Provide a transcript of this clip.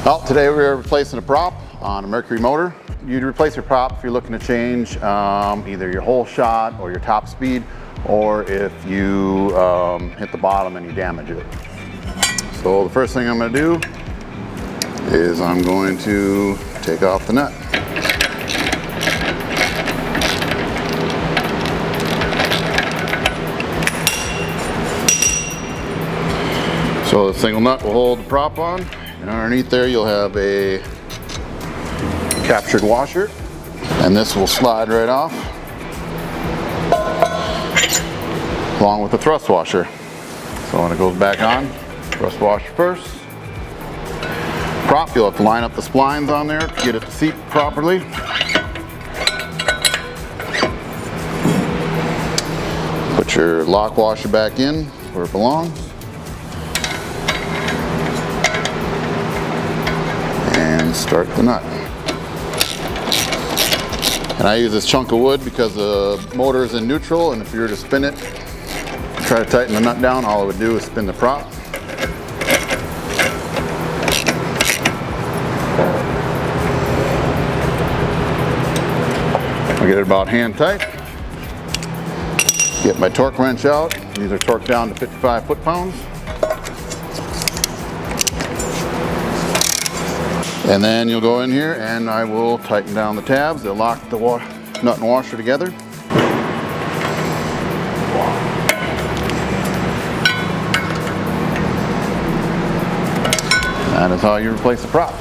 Well, today we're replacing a prop on a Mercury motor. You'd replace your prop if you're looking to change either your whole shot or your top speed, or if you hit the bottom and you damage it. So the first thing I'm going to do is I'm going to take off the nut. So the single nut will hold the prop on, and underneath there you'll have a captured washer, and this will slide right off along with the thrust washer. So when it goes back on, thrust washer first. Prop, you'll have to line up the splines on there to get it to seat properly. Put your lock washer back in where it belongs. And start the nut. And I use this chunk of wood because the motor is in neutral, and if you were to spin it, try to tighten the nut down, all it would do is spin the prop. I get it about hand tight. Get my torque wrench out. These are torqued down to 55 foot-pounds. And then you'll go in here and I will tighten down the tabs. They'll lock the nut and washer together. That is how you replace the prop.